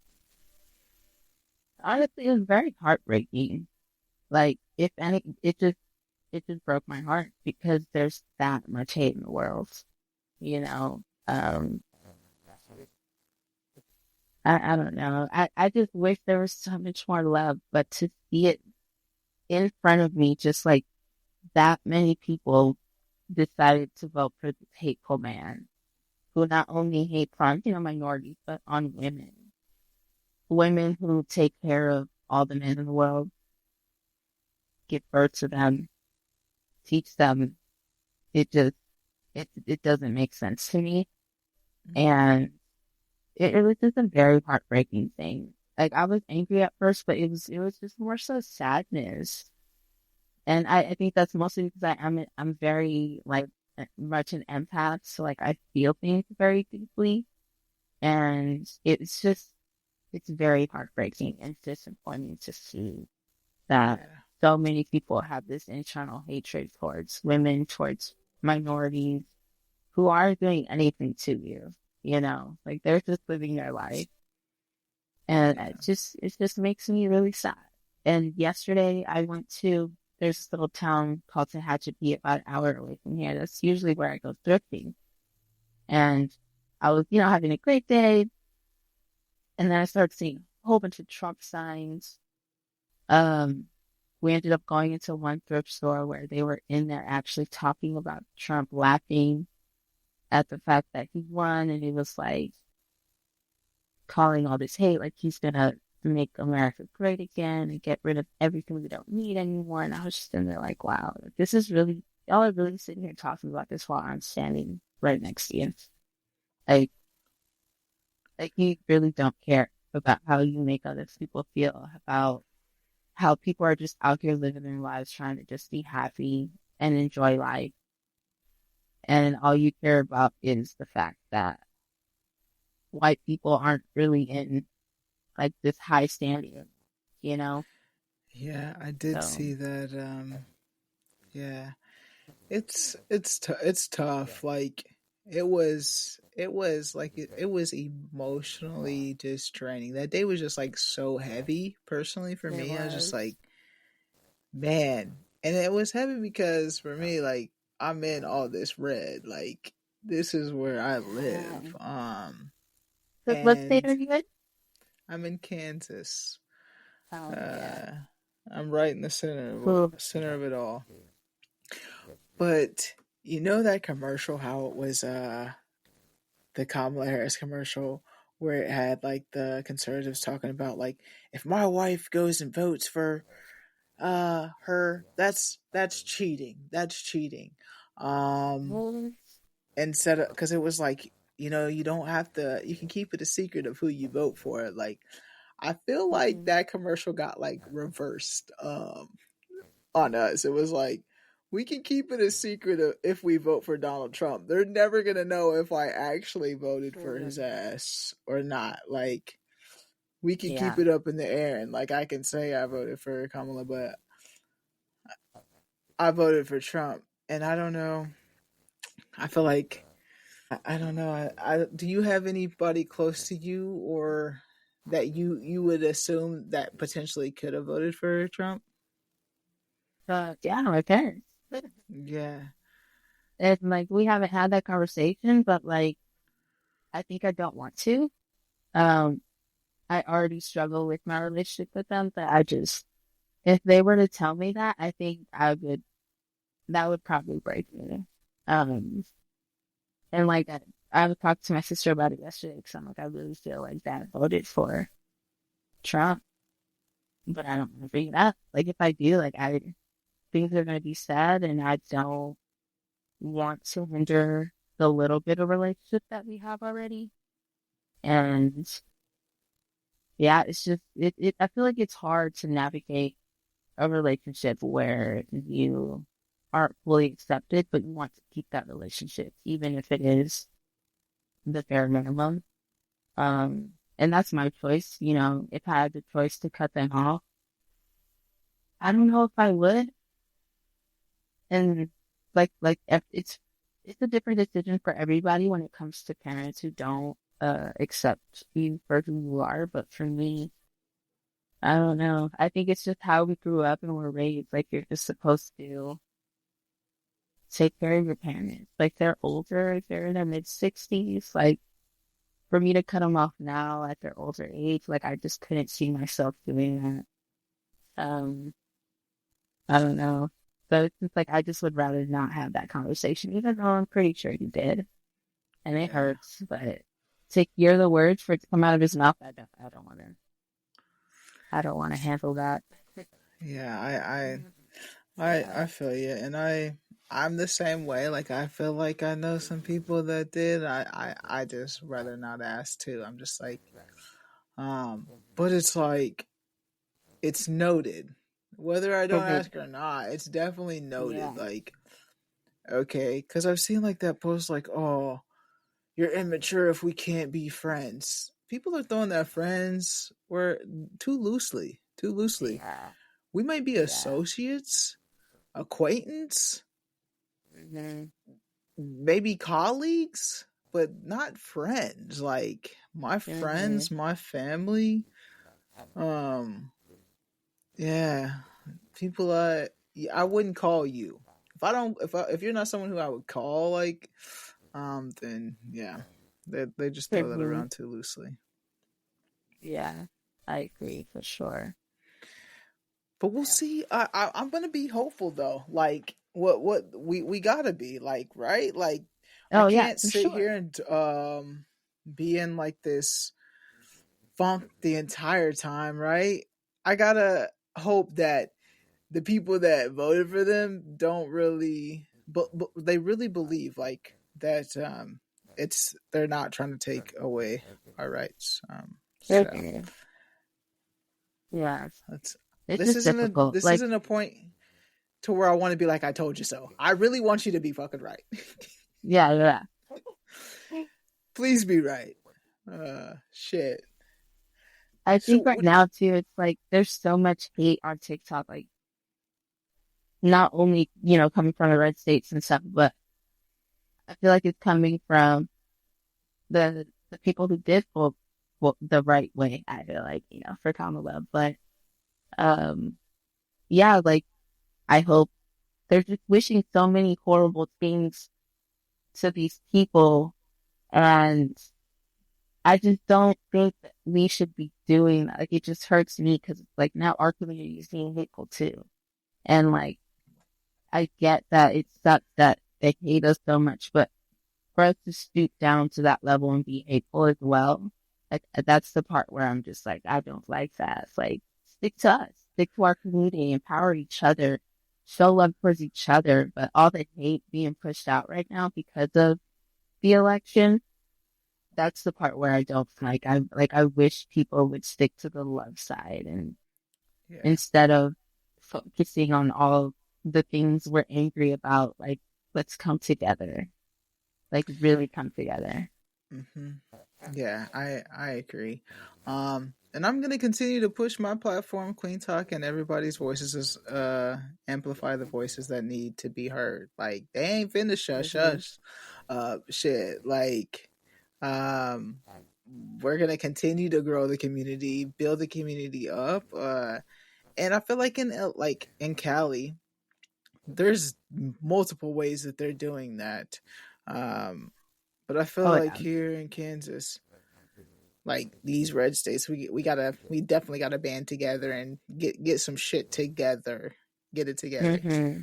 Honestly, it was very heartbreaking. Like, if any, it just broke my heart because there's that much hate in the world, you know. I don't know. I just wish there was so much more love, but to see it in front of me, just like that many people decided to vote for this hateful man who not only hates on, minorities, but on women. Women who take care of all the men in the world, give birth to them, teach them. It just, it doesn't make sense to me. And it was just a very heartbreaking thing. Like I was angry at first, but it was just more so sadness. And I think that's mostly because I'm very like much an empath, so like I feel things very deeply, and it's very heartbreaking and disappointing to see that Yeah, so many people have this internal hatred towards women, towards minorities who aren't doing anything to you, like they're just living their life. And yeah. it just makes me really sad. And yesterday I went to there's this little town called Tehachapi about an hour away from here. That's usually where I go thrifting. And I was, having a great day. And then I started seeing a whole bunch of Trump signs. Um, we ended up going into one thrift store where they were in there actually talking about Trump, laughing at the fact that he won. And it was like, calling all this hate, like he's gonna make America great again and get rid of everything we don't need anymore. And I was just in there like, wow, like, this is really, y'all are really sitting here talking about this while I'm standing right next to you. Like, like you really don't care about how you make other people feel, about how people are just out here living their lives trying to just be happy and enjoy life. And all you care about is the fact that white people aren't really in like this high standing, you know? Yeah, I did So see that. Yeah, it's tough. Like it was emotionally just draining. That day was just like so heavy. Personally, for it me, I was just was. like, man, and it was heavy because for me, like I'm in all this red. Like this is where I live. Um, so what state And are you in? I'm in Kansas. Oh yeah. Uh, I'm right in the Cool. center of it all. But you know that commercial, how it was the Kamala Harris commercial where it had like the conservatives talking about like if my wife goes and votes for her, that's cheating. That's cheating. Um Mhm. Instead of, because it was like, you don't have to, you can keep it a secret of who you vote for. Like I feel like Mhm. that commercial got like reversed on us. It was like we can keep it a secret if we vote for Donald Trump. They're never gonna know if I actually voted for his Mhm. ass or not. Like we can keep Yeah. it up in the air, and like I can say I voted for Kamala, but I voted for Trump, and I don't know. I feel like I don't know. Do you have anybody close to you or that you would assume that potentially could have voted for Trump? Yeah, my parents. Yeah, And like we haven't had that conversation, but like I think I don't want to. Um, I already struggle with my relationship with them, but I just if they were to tell me that, I think that would probably break me. Um, and like I was talking to my sister about it yesterday because I'm like, I really feel like that voted for Trump, but I don't want to bring it up. Like if I do, like things are going to be sad and I don't want to hinder the little bit of relationship that we have already. And yeah, it's just, I feel like it's hard to navigate a relationship where you aren't fully accepted, but you want to keep that relationship, even if it is the bare minimum. And that's my choice. You know, if I had the choice to cut them off, I don't know if I would. And it's a different decision for everybody when it comes to parents who don't accept you for who you are. But for me, I don't know. I think it's just how we grew up and were raised. Like you're just supposed to take care of your parents. Like they're older, they're in their mid 60s. Like for me to cut them off now at their older age, like I just couldn't see myself doing that. I don't know. So it's just like I just would rather not have that conversation, even though I'm pretty sure he did, and it yeah, hurts. But to hear the words for it to come out of his mouth, I don't want to handle that. yeah. I Yeah. feel you, and I'm the same way. Like I feel like I know some people that did. I just rather not ask too. I'm just like, but it's like it's noted. Whether I don't Mhm. ask or not, it's definitely noted. Yeah. Like, okay, because I've seen like that post, like, oh, you're immature if we can't be friends. People are throwing that friends were too loosely, too loosely. Yeah. We might be Yeah. associates, acquaintance, Hmm. maybe colleagues, but not friends. Like my Hmm. friends, my family. Um, yeah, people. I wouldn't call you if I don't. If you're not someone who I would call, like, then yeah, they just throw that Hmm. around too loosely. Yeah. I agree for sure. But we'll see. I'm gonna be hopeful though. Like what we gotta be like, right? Like I Oh yeah, can't for sit sure. here and be in like this funk the entire time, right? I gotta hope that the people that voted for them don't really, but they really believe like that. It's they're not trying to take away our rights. So Mhm. Yeah. that's It's just difficult. this Like, isn't a point to where I want to be like I told you so. I really want you to be fucking right. yeah, yeah. Please be right. Shit. I So think right what? now too, it's like there's so much hate on TikTok, like not only, coming from the red states and stuff, but I feel like it's coming from the people who did vote the right way, I feel like, for Kamala. But um yeah, like I hope they're just wishing so many horrible things to these people and I just don't think that we should be doing that. Like it just hurts me because like now our community is being hateful too. And like I get that it sucks that they hate us so much, but for us to stoop down to that level and be hateful as well, like that's the part where I'm just like, I don't like that. It's like stick to us, stick to our community, empower each other, show love towards each other. But all the hate being pushed out right now because of the election, that's the part where I don't like. I wish people would stick to the love side and Yeah. instead of focusing on all the things we're angry about, like let's come together, like really come together. Hmm. Yeah. I agree. and I'm gonna continue to push my platform, Queen Talk, and everybody's voices is amplify the voices that need to be heard. Like they ain't finna shush Hmm. us. Shit. Like, um, we're gonna continue to grow the community, build the community up. And I feel like like in Cali, there's multiple ways that they're doing that. Um, but I feel Oh like yeah. here in Kansas, like these red states, we definitely gotta band together and get some shit together, get it together. Hmm.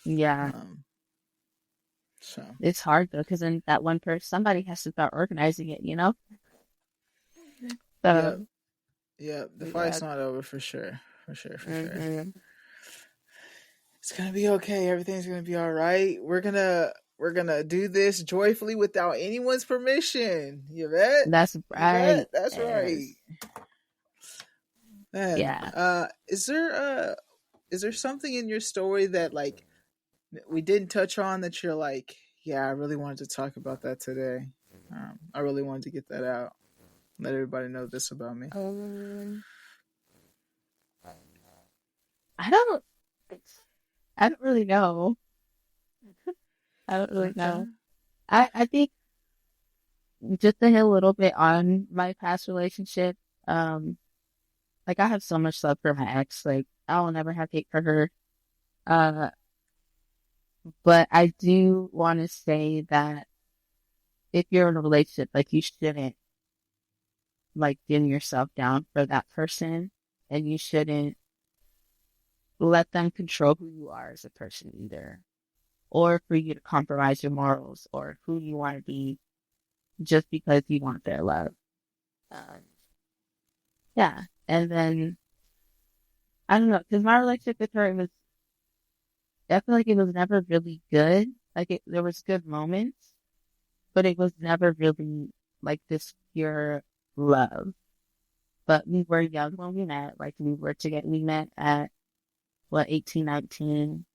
Yeah. Um, so It's hard though, because then that one person, somebody has to start organizing it, you know? yeah, So, yeah, the yeah. fight's not over for sure, for sure, for sure. Hmm. It's gonna be okay. Everything's gonna be all right. We're gonna do this joyfully without anyone's permission. Yvette, That's right. Yvette, that's right. Yes. Man, Yeah. is there something in your story that like we didn't touch on that you're like, yeah, I really wanted to talk about that today. I really wanted to get that out. Let everybody know this about me. Um, I don't, I don't really know. I don't really Okay. know. I think just to hit a little bit on my past relationship, um, like I have so much love for my ex. Like I will never have hate for her. Uh, but I do want to say that if you're in a relationship, like you shouldn't like dim yourself down for that person, and you shouldn't let them control who you are as a person either, or for you to compromise your morals or who you want to be just because you want their love. Um, yeah, and then I don't know, because my relationship with her was, I feel like it was never really good. Like there was good moments, but it was never really like this pure love. But we were young when we met. Like we met at what, 18, 19.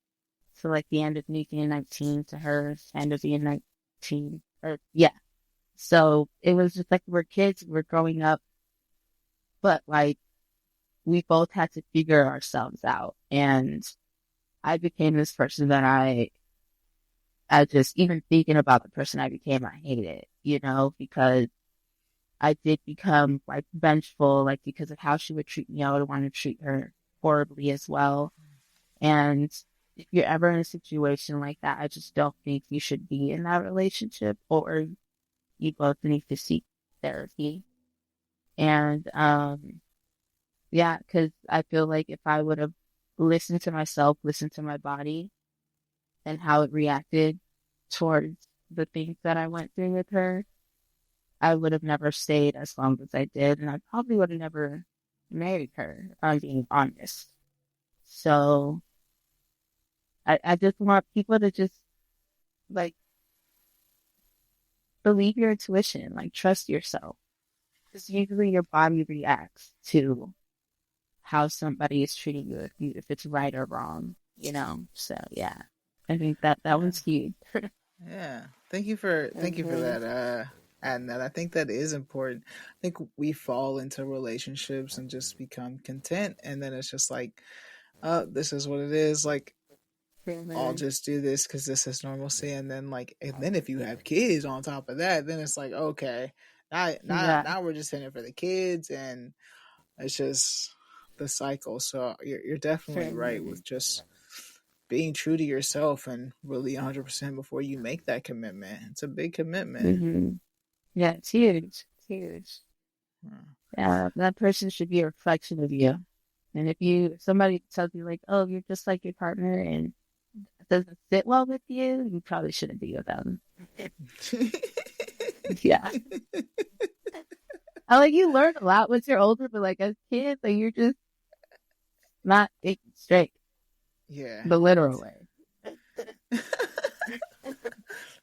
So like the end of me being 19 to her end of being 19, or yeah. So it was just like we're kids, we're growing up, but like we both had to figure ourselves out. And I became this person that I just, even thinking about the person I became, I hated it, you know, because I did become like vengeful, like because of how she would treat me, I would want to treat her horribly as well. And if you're ever in a situation like that, I just don't think you should be in that relationship, or you both need to seek therapy. And yeah, because I feel like if I would have listened to myself, listened to my body and how it reacted towards the things that I went through with her, I would have never stayed as long as I did, and I probably would have never married her, if I'm being honest. So I just want people to just like believe your intuition, like trust yourself. Because usually your body reacts to how somebody is treating you, if it's right or wrong, you know? So yeah, I think that Yeah. one's huge. Yeah. Thank you for Hmm. that. And that I think that is important. I think we fall into relationships and just become content, and then it's just like, this is what it is. Like, I'll Hmm. just do this because this is normalcy, and then if you have kids on top of that, then it's like, okay, Yeah. now we're just in it for the kids, and it's just the cycle. So you're definitely right Hmm. with just being true to yourself and really 100% before you make that commitment. It's a big commitment. Hmm. Yeah, it's huge. It's huge. Yeah, that person should be a reflection of you. And if somebody tells you like, oh, you're just like your partner and it doesn't sit well with you, you probably shouldn't be with them. Yeah. I like you learn a lot once you're older, but like as kids, like you're just not thinking straight, Yeah. the literal way.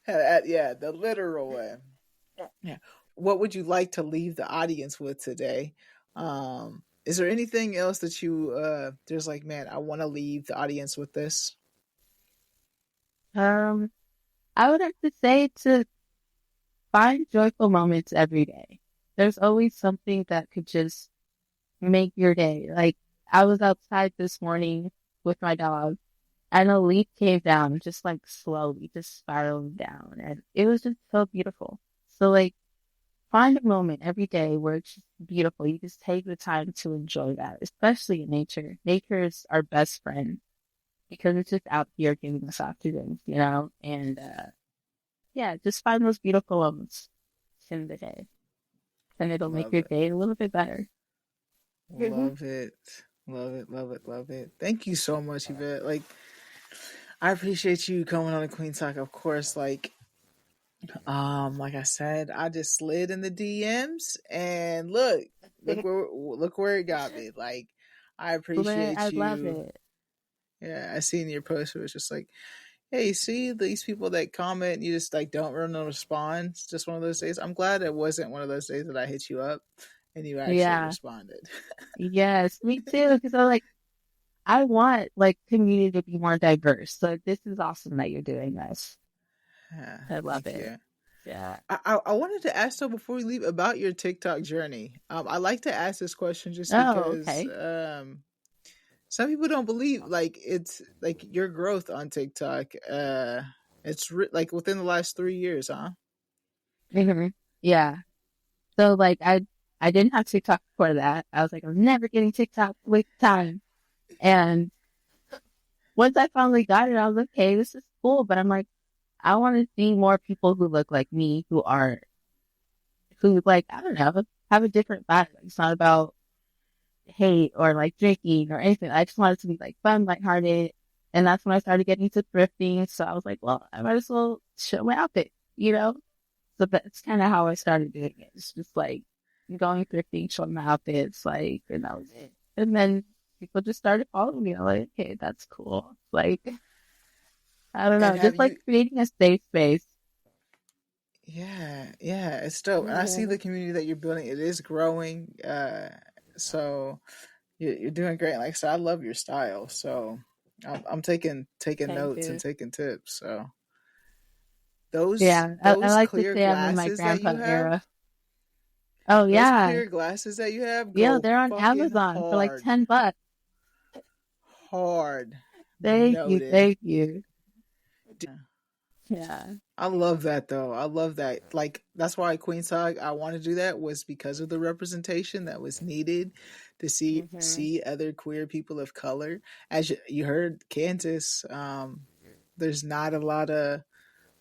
Yeah, the literal way. Yeah. What would you like to leave the audience with today? Is there anything else that you there's like, man, I want to leave the audience with this? Um, I would have to say to find joyful moments every day. There's always something that could just make your day. Like I was outside this morning with my dog and a leaf came down just like slowly, just spiraling down. And it was just so beautiful. So like find a moment every day where it's just beautiful. You just take the time to enjoy that, especially in nature. Nature is our best friend because it's just out here giving us oxygen, you know? And yeah, just find those beautiful moments in the day and it'll make Love your it. day a little bit better. Mhm. Love it. Love it. Love it. Love it. Thank you so much, Yvette. Like, I appreciate you coming on the Queen Talk. Of course, like I said, I just slid in the DMs and look where it got me. Like, I But I appreciate love you. it. Yeah, I seen your post. It was just like, hey, see these people that comment, and you just like don't really respond. It's just one of those days. I'm glad it wasn't one of those days that I hit you up and you actually Yeah. responded. Yes, me too. Because I'm like, I want like community to be more diverse. So this is awesome that you're doing this. Yeah, I love thank it. you. Yeah. I wanted to ask though before we leave about your TikTok journey. I like to ask this question just Oh, because okay. some people don't believe like it's like your growth on TikTok. Like within the last 3 years, huh? hmm Yeah. So like I didn't have TikTok before that. I was like, I'm never getting TikTok with time. And once I finally got it, I was like, okay, this is cool. But I'm like, I want to see more people who look like me, who like, I don't know, have a different vibe. Like, it's not about hate or like drinking or anything. I just wanted to be like fun, lighthearted. And that's when I started getting into thrifting. So I was like, well, I might as well show my outfit, you know? So that's kind of how I started doing it. It's just like going thrifting, showing my outfits, like, and that was it. And then people just started following me. I'm like, okay, that's cool. Like, I don't And know, have just like you? creating a safe space. Yeah, yeah, it's dope. And I see hmm the community that you're building. It is growing. So you're doing great. Like I said, I love your style. So I'm taking Thank notes and you. taking tips. So those Yeah, I those like to clear say I'm in my glasses that grandpa you have, era. Oh those yeah. clear glasses that you have Yeah, go they're on fucking Amazon for like hard, 10 bucks. hard. Thank you, Noted. thank you. Yeah. I love that though. I love that. Like that's why Queen Talk I want to do that was because of the representation that was needed to hmm see other queer people of color. As you heard, Kansas, there's not a lot of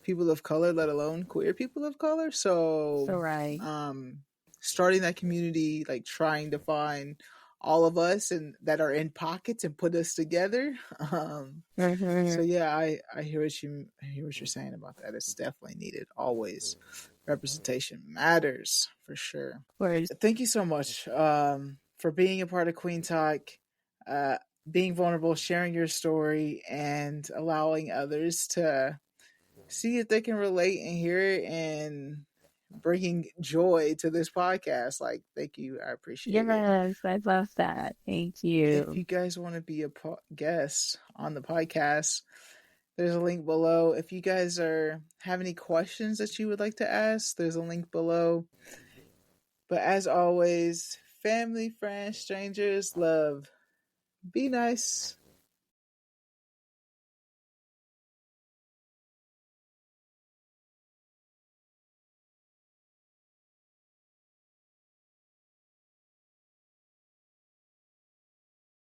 people of color, let alone queer people of color. So, So right. um, starting that community, like trying to find all of us and that are in pockets and put us together. hmm So yeah, I I hear what you're saying about that. It's definitely needed. Always, representation matters for sure. Whereas, Thank you so much for being a part of Queen Talk, uh, being vulnerable, sharing your story, and allowing others to see if they can relate and hear it and bringing joy to this podcast. Like, thank you. I appreciate it. yes, I love that. Thank If you. you guys want to be a guest on the podcast, there's a link below. If you guys have any questions that you would like to ask, there's a link below. But as always, family, friends, strangers, love. Be nice.